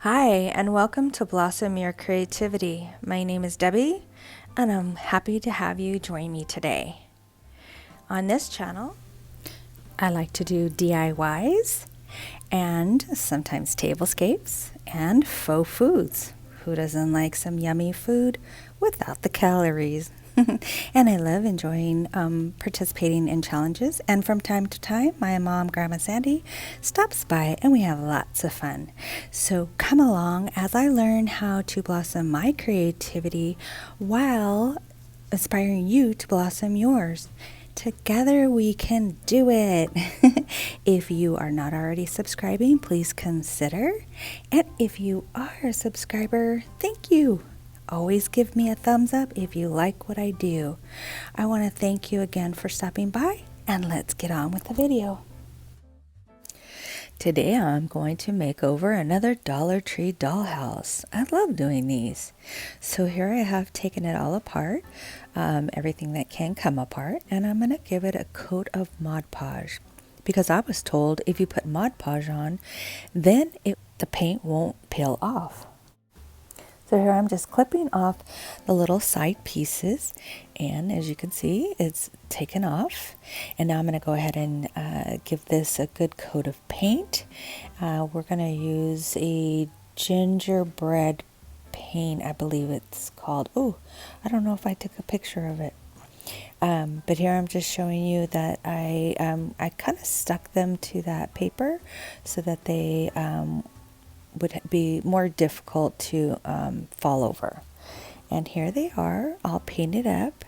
Hi, and welcome to Blossom Your Creativity. My name is Debbie, and I'm happy to have you join me today. On this channel, I like to do DIYs and sometimes tablescapes and faux foods. Who doesn't like some yummy food without the calories? And I love enjoying participating in challenges. And from time to time, my mom, Grandma Sandy, stops by and we have lots of fun. So come along as I learn how to blossom my creativity while inspiring you to blossom yours. Together we can do it. If you are not already subscribing, please consider. And if you are a subscriber, thank you. Always give me a thumbs up if you like what I do. I want to thank you again for stopping by, and let's get on with the video. Today I'm going to make over another Dollar Tree dollhouse. I love doing these. So here I have taken it all apart, everything that can come apart, and I'm going to give it a coat of Mod Podge. Because I was told if you put Mod Podge on, then the paint won't peel off. So here I'm just clipping off the little side pieces, and as you can see, it's taken off. And now I'm going to go ahead and give this a good coat of paint. We're going to use a gingerbread paint, I believe it's called. Oh, I don't know if I took a picture of it. But here I'm just showing you that I kind of stuck them to that paper so that they would be more difficult to fall over. And here they are, all painted up.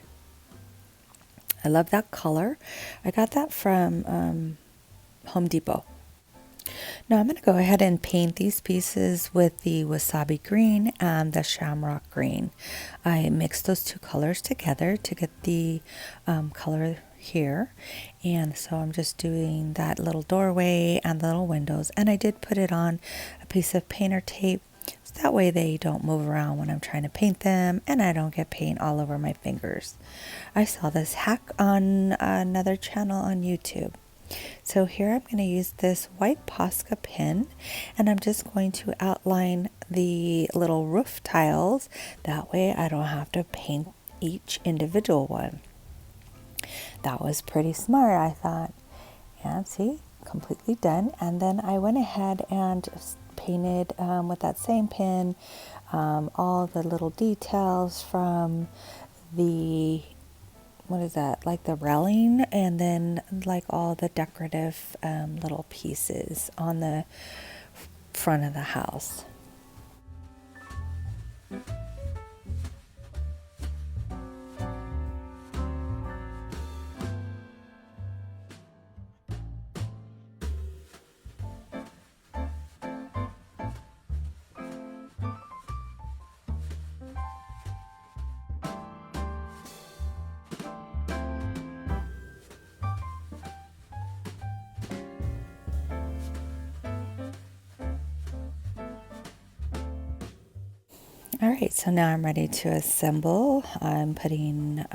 I love that color. I got that from Home Depot. Now I'm going to go ahead and paint these pieces with the wasabi green and the shamrock green. I mixed those two colors together to get the color here, and so I'm just doing that little doorway and the little windows, and I did put it on a piece of painter tape so that way they don't move around when I'm trying to paint them and I don't get paint all over my fingers. I saw this hack on another channel on YouTube. So here I'm going to use this white Posca pen, and I'm just going to outline the little roof tiles. That way I don't have to paint each individual one. That was pretty smart, I thought. And see, completely done. And then I went ahead and painted with that same pen all the little details from the, what is that, like the railing, and then like all the decorative little pieces on the front of the house. All right, so now I'm ready to assemble. I'm putting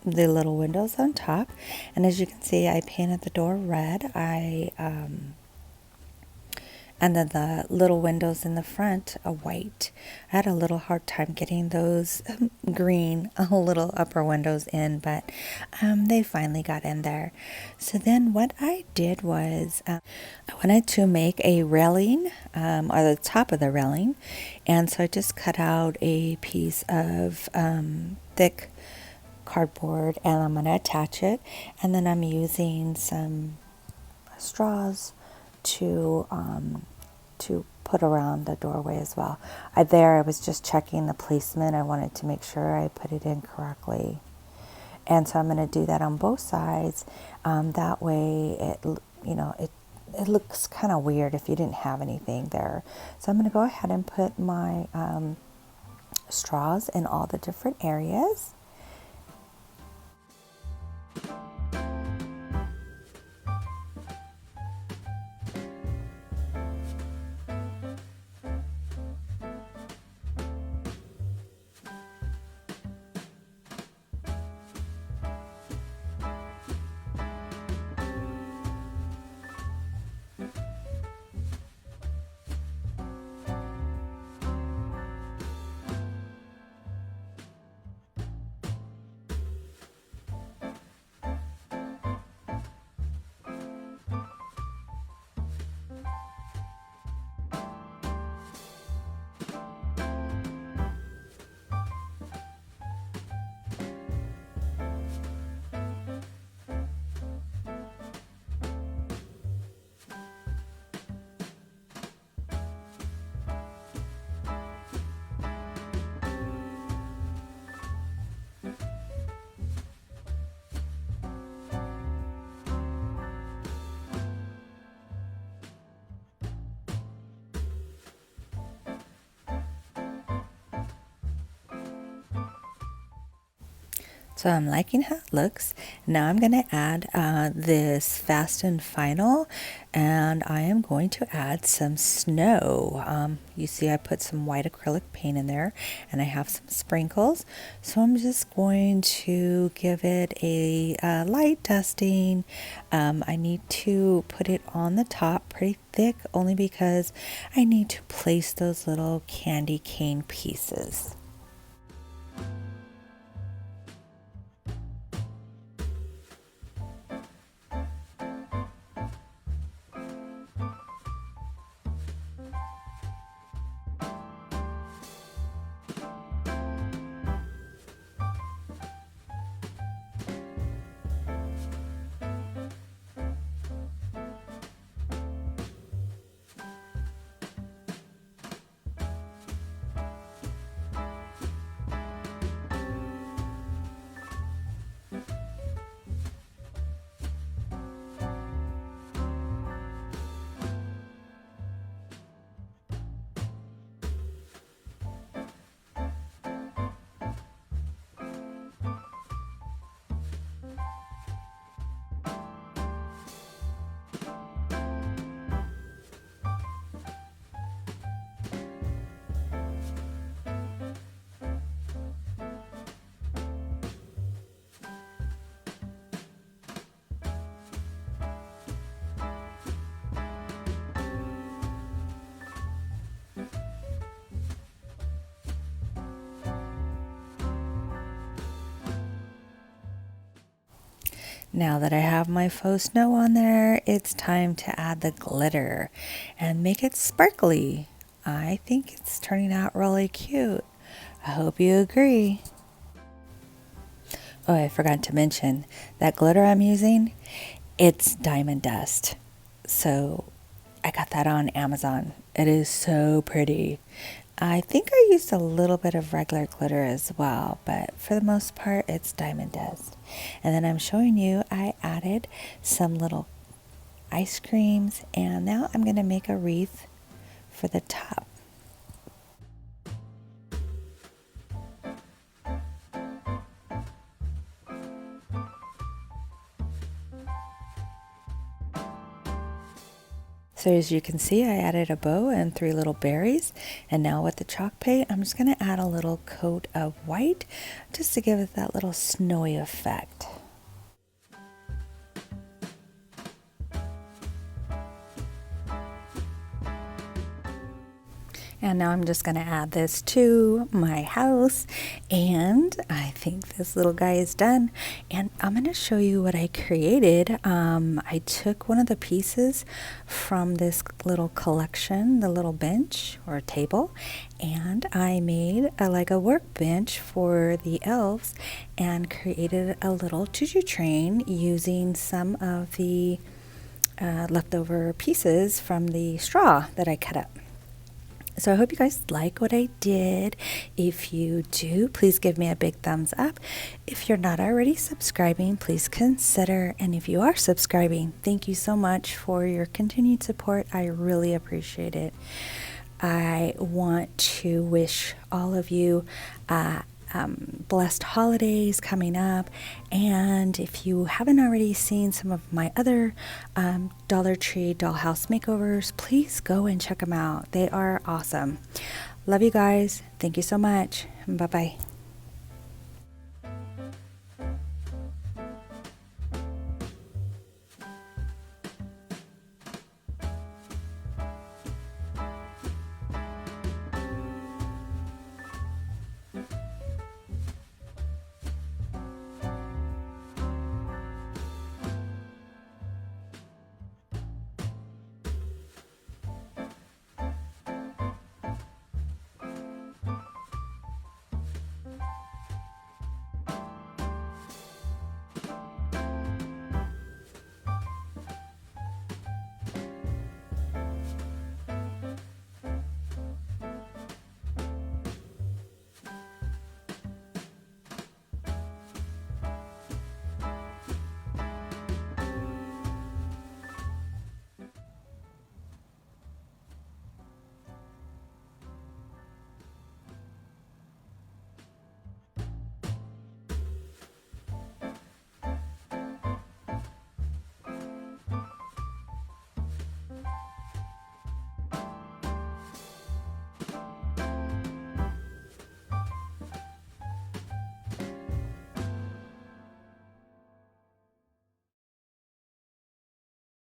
the little windows on top, and as you can see, I painted the door red. And then the little windows in the front are white. I had a little hard time getting those green little upper windows in, but they finally got in there. So then what I did was I wanted to make a railing, or the top of the railing, and so I just cut out a piece of thick cardboard, and I'm going to attach it, and then I'm using some straws to put around the doorway as well. I was just checking the placement. I wanted to make sure I put it in correctly, and so I'm going to do that on both sides. That way, it looks kind of weird if you didn't have anything there. So I'm going to go ahead and put my straws in all the different areas. So I'm liking how it looks. Now I'm going to add this Fast and Final, and I am going to add some snow. You see I put some white acrylic paint in there, and I have some sprinkles. So I'm just going to give it a light dusting. I need to put it on the top pretty thick, only because I need to place those little candy cane pieces. Now that I have my faux snow on there, it's time to add the glitter and make it sparkly. I think it's turning out really cute. I hope you agree. Oh, I forgot to mention that glitter I'm using, it's diamond dust. So I got that on Amazon. It is so pretty. I think I used a little bit of regular glitter as well, but for the most part, it's diamond dust. And then I'm showing you, I added some little ice creams, and now I'm going to make a wreath for the top. So as you can see, I added a bow and 3 little berries. And now with the chalk paint, I'm just going to add a little coat of white just to give it that little snowy effect. And now I'm just going to add this to my house, and I think this little guy is done. And I'm going to show you what I created. I took one of the pieces from this little collection, the little bench or table, and I made like a workbench for the elves and created a little choo-choo train using some of the leftover pieces from the straw that I cut up. So I hope you guys like what I did. If you do, please give me a big thumbs up. If you're not already subscribing, please consider. And if you are subscribing, thank you so much for your continued support. I really appreciate it. I want to wish all of you blessed holidays coming up. And if you haven't already seen some of my other Dollar Tree dollhouse makeovers, please go and check them out. They are awesome. Love you guys. Thank you so much. Bye-bye.